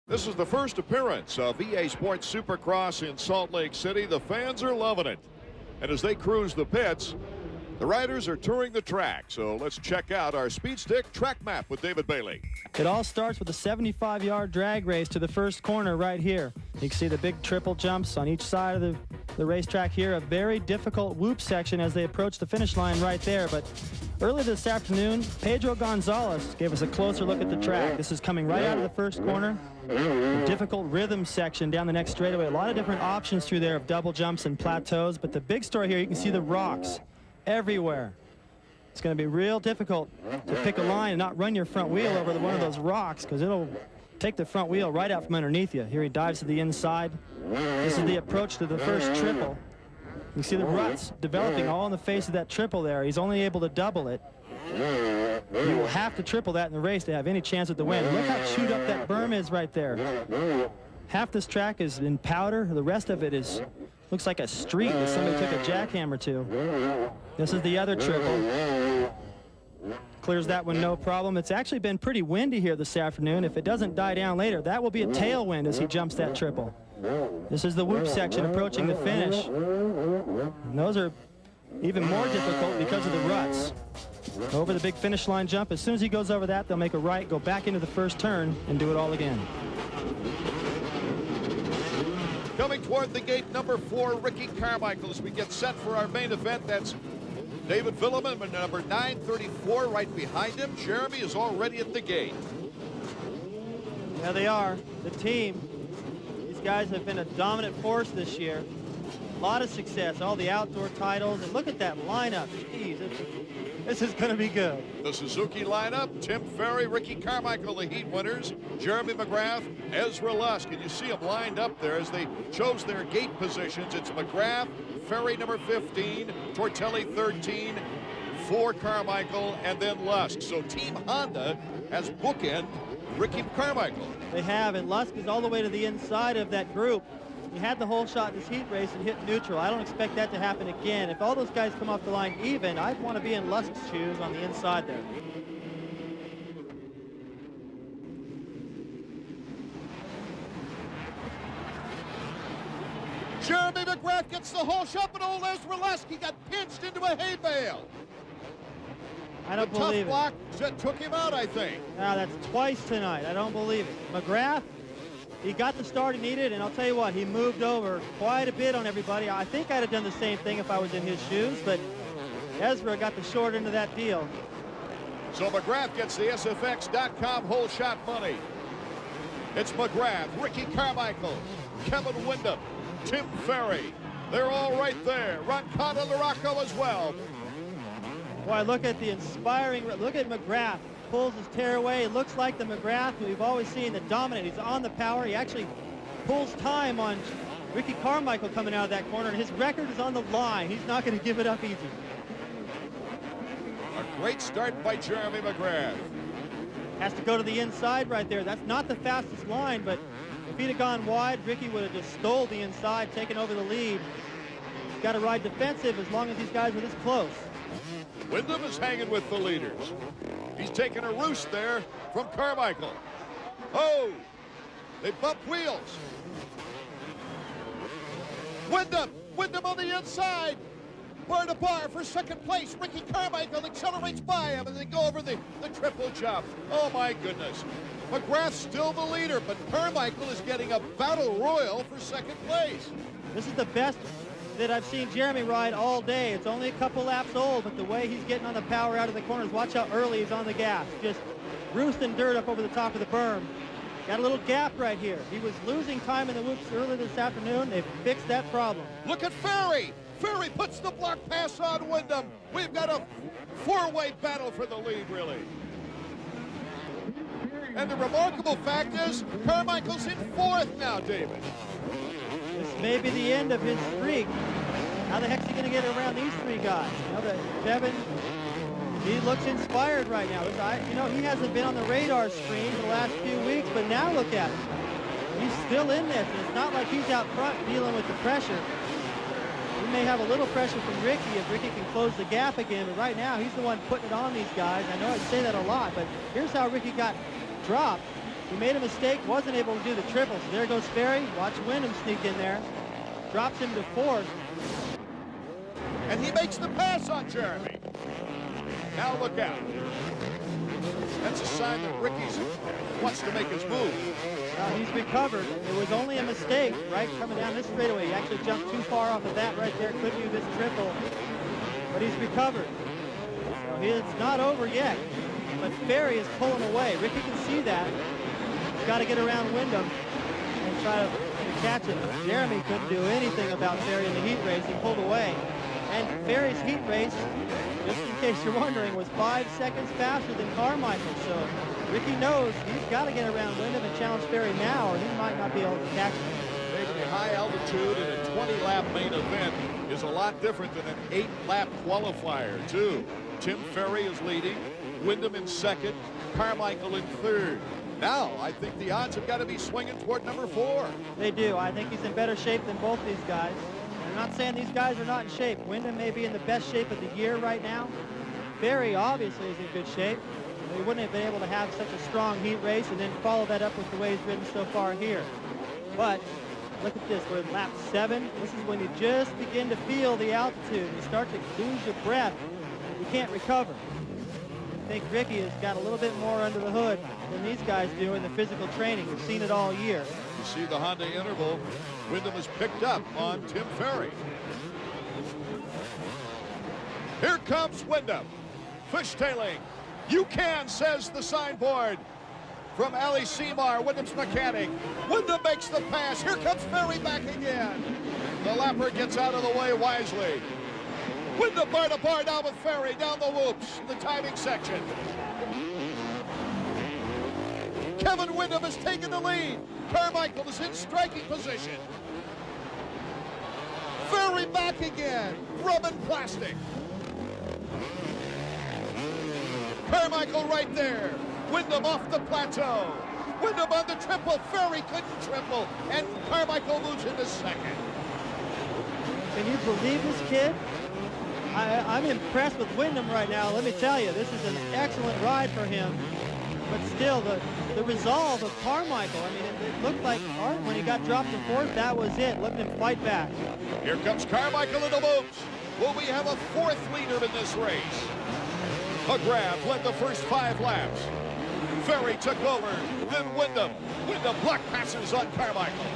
This is the first appearance of EA Sports Supercross in Salt Lake City. The fans are loving it. And as they cruise the pits, the riders are touring the track. So let's check out our Speed Stick track map with David Bailey. It all starts with a 75-yard drag race to the first corner right here. You can see the big triple jumps on each side of the racetrack here. A very difficult whoop section as they approach the finish line right there. But early this afternoon, Pedro Gonzalez gave us a closer look at the track. This is coming right out of the first corner. A difficult rhythm section down the next straightaway. A lot of different options through there of double jumps and plateaus. But the big story here, you can see the rocks everywhere. It's going to be real difficult to pick a line and not run your front wheel over one of those rocks, because it'll take the front wheel right out from underneath you. Here he dives to the inside. This is the approach to the first triple. You see the ruts developing all in the face of that triple there. He's only able to double it. You will have to triple that in the race to have any chance at the win. Look how chewed up that berm is right there. Half this track is in powder. The rest of it looks like a street that somebody took a jackhammer to. This is the other triple. Clears that one no problem. It's actually been pretty windy here this afternoon. If it doesn't die down later, that will be a tailwind as he jumps that triple. This is the whoop section approaching the finish. And those are even more difficult because of the ruts. Over the big finish line jump, as soon as he goes over that, they'll make a right, go back into the first turn, and do it all again. Coming toward the gate, number 4, Ricky Carmichael, as we get set for our main event. That's David Villeman, number 934, right behind him. Jeremy is already at the gate. Yeah, they are. The team. These guys have been a dominant force this year. A lot of success, all the outdoor titles. And look at that lineup. Jeez, this is going to be good. The Suzuki lineup, Tim Ferry, Ricky Carmichael, the heat winners, Jeremy McGrath, Ezra Lusk. And you see them lined up there as they chose their gate positions. It's McGrath, Ferry number 15, Tortelli 13, for Carmichael, and then Lusk. So Team Honda has bookend Ricky Carmichael. They have, and Lusk is all the way to the inside of that group. He had the whole shot in this heat race and hit neutral. I don't expect that to happen again. If all those guys come off the line even, I'd want to be in Lusk's shoes on the inside there. Jeremy McGrath gets the whole shot, but old Ezra Lusk, he got pinched into a hay bale. I don't believe it. Tough block that took him out, I think. Now that's twice tonight. I don't believe it. McGrath, he got the start he needed, and I'll tell you what, he moved over quite a bit on everybody. I think I'd have done the same thing if I was in his shoes, but Ezra got the short end of that deal. So McGrath gets the SFX.com whole shot money. It's McGrath, Ricky Carmichael, Kevin Windham, Tim Ferry. They're all right there. Roncada Larocco as well. Boy, look at the inspiring, look at McGrath. Pulls his tearaway. It looks like the McGrath we've always seen, the dominant. He's on the power. He actually pulls time on Ricky Carmichael coming out of that corner, and his record is on the line. He's not going to give it up easy. A great start by Jeremy McGrath. Has to go to the inside right there. That's not the fastest line, but if he'd have gone wide, Ricky would have just stole the inside, taken over the lead. He's got to ride defensive as long as these guys are this close. Windham is hanging with the leaders. He's taking a roost there from Carmichael. Oh, they bump wheels. Windham on the inside. Bar to bar for second place. Ricky Carmichael accelerates by him and they go over the triple jump. Oh my goodness. McGrath's still the leader, but Carmichael is getting a battle royal for second place. This is the best that I've seen Jeremy ride all day. It's only a couple laps old, but the way he's getting on the power out of the corners, watch how early he's on the gas. Just roosting dirt up over the top of the berm. Got a little gap right here. He was losing time in the whoops earlier this afternoon. They've fixed that problem. Look at Ferry. Ferry puts the block pass on Windham. We've got a four-way battle for the lead, really. And the remarkable fact is, Carmichael's in 4th now, David. This may be the end of his streak. How the heck's he going to get around these three guys? You know, Kevin, he looks inspired right now. You know, he hasn't been on the radar screen for the last few weeks, but now look at him. He's still in this. And it's not like he's out front dealing with the pressure. He may have a little pressure from Ricky if Ricky can close the gap again, but right now he's the one putting it on these guys. I know I say that a lot, but here's how Ricky got dropped. He made a mistake, wasn't able to do the triple. So there goes Ferry. Watch Wyndham sneak in there. Drops him to fourth. And he makes the pass on Jeremy. Now look out. That's a sign that Ricky's wants to make his move. He's recovered. It was only a mistake, right, coming down this straightaway. He actually jumped too far off of that right there. Could do this triple, but he's recovered. So it's not over yet, but Ferry is pulling away. Ricky can see that. He's got to get around Wyndham and try to catch it. Jeremy couldn't do anything about Ferry in the heat race. He pulled away. And Ferry's heat race, just in case you're wondering, was 5 seconds faster than Carmichael. So Ricky knows he's got to get around Wyndham and challenge Ferry now, or he might not be able to catch him. Maybe a high altitude in a 20-lap main event is a lot different than an 8-lap qualifier, too. Tim Ferry is leading, Wyndham in second, Carmichael in third. Now, I think the odds have got to be swinging toward number 4. They do. I think he's in better shape than both these guys. I'm not saying these guys are not in shape. Wyndham may be in the best shape of the year right now. Ferry obviously is in good shape. He wouldn't have been able to have such a strong heat race and then follow that up with the way he's ridden so far here. But look at this. We're in lap 7. This is when you just begin to feel the altitude. You start to lose your breath. You can't recover. I think Ricky has got a little bit more under the hood than these guys do in the physical training. We've seen it all year. You see the Honda interval. Wyndham has picked up on Tim Ferry. Here comes Wyndham. Fishtailing. You can, says the signboard from Ali Seymour, Wyndham's mechanic. Wyndham makes the pass. Here comes Ferry back again. The lapper gets out of the way wisely. Wyndham bar to bar now with Ferry down the whoops in the timing section. Kevin Wyndham has taken the lead. Carmichael is in striking position. Ferry back again. Rubbing plastic. Carmichael right there. Wyndham off the plateau. Wyndham on the triple. Ferry couldn't triple. And Carmichael moves into second. Can you believe this kid? I'm impressed with Wyndham right now. Let me tell you, this is an excellent ride for him. But still, the resolve of Carmichael, I mean, it looked like when he got dropped to fourth, that was it. Look at him fight back. Here comes Carmichael in the whoops. Will we have a 4th leader in this race? McGrath led the first 5 laps. Ferry took over, then Wyndham. Wyndham block passes on Carmichael.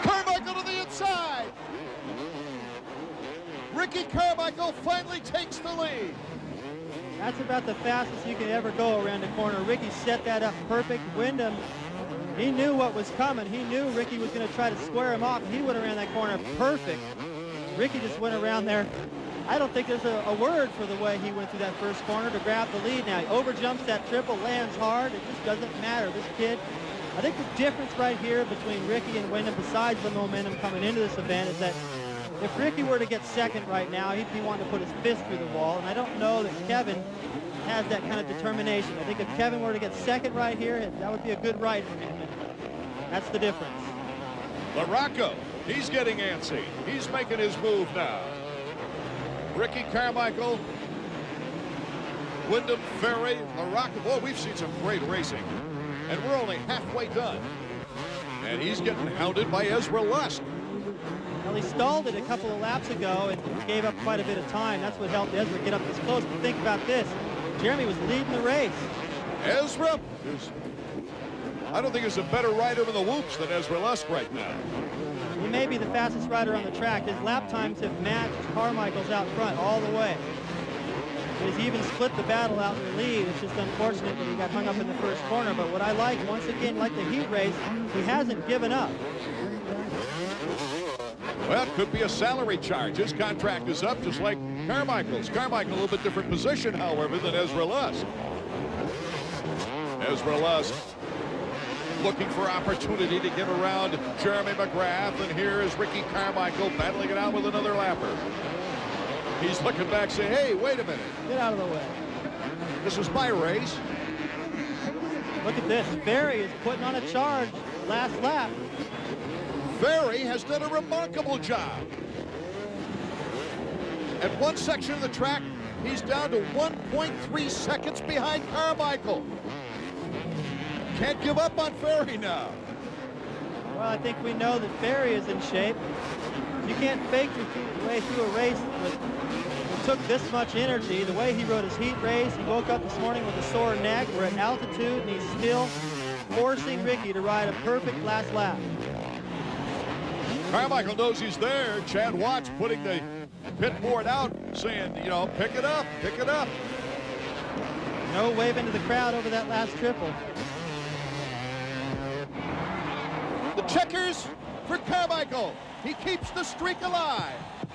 Carmichael to the inside. Ricky Carmichael finally takes the lead. That's about the fastest you can ever go around the corner. Ricky set that up perfect. Wyndham, he knew what was coming. He knew Ricky was going to try to square him off. He went around that corner perfect. Ricky just went around there. I don't think there's a word for the way he went through that first corner to grab the lead. Now he overjumps that triple, lands hard. It just doesn't matter. This kid, I think the difference right here between Ricky and Wyndham, besides the momentum coming into this event, is that if Ricky were to get second right now, he'd be wanting to put his fist through the wall. And I don't know that Kevin has that kind of determination. I think if Kevin were to get second right here, that would be a good ride for him. And that's the difference. LaRocco, he's getting antsy. He's making his move now. Ricky Carmichael, Wyndham, Ferry, LaRocco. Boy, we've seen some great racing. And we're only halfway done. And he's getting hounded by Ezra Lusk. Well, he stalled it a couple of laps ago and gave up quite a bit of time. That's what helped Ezra get up this close. But think about this. Jeremy was leading the race. Ezra, I don't think there's a better rider in the whoops than Ezra Lusk right now. He may be the fastest rider on the track. His lap times have matched Carmichael's out front all the way. He's even split the battle out in the lead. It's just unfortunate that he got hung up in the first corner. But what I like, once again, like the heat race, he hasn't given up. Well, it could be a salary charge. His contract is up just like Carmichael's. Carmichael a little bit different position, however, than Ezra Lusk. Ezra Lusk looking for opportunity to get around Jeremy McGrath, and here is Ricky Carmichael battling it out with another lapper. He's looking back saying, hey, wait a minute. Get out of the way. This is my race. Look at this. Ferry is putting on a charge last lap. Ferry has done a remarkable job. At one section of the track, He's down to 1.3 seconds behind Carmichael. Can't give up on Ferry now. Well, I think we know that Ferry is in shape. You can't fake your way through a race that took this much energy. The way he rode his heat race, he woke up this morning with a sore neck. We're at altitude, and he's still forcing Ricky to ride a perfect last lap. Carmichael knows he's there. Chad Watts putting the pit board out, saying, you know, pick it up, pick it up. No waving to the crowd over that last triple. The checkers for Carmichael. He keeps the streak alive.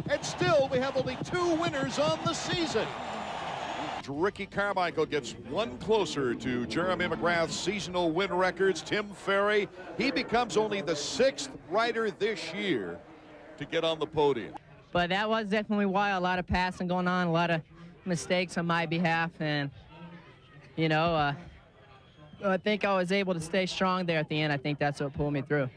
And still, we have only 2 winners on the season. Ricky Carmichael gets one closer to Jeremy McGrath's seasonal win records. Tim Ferry, he becomes only the 6th rider this year to get on the podium. But that was definitely why a lot of passing going on, a lot of mistakes on my behalf. And, you know, I think I was able to stay strong there at the end. I think that's what pulled me through.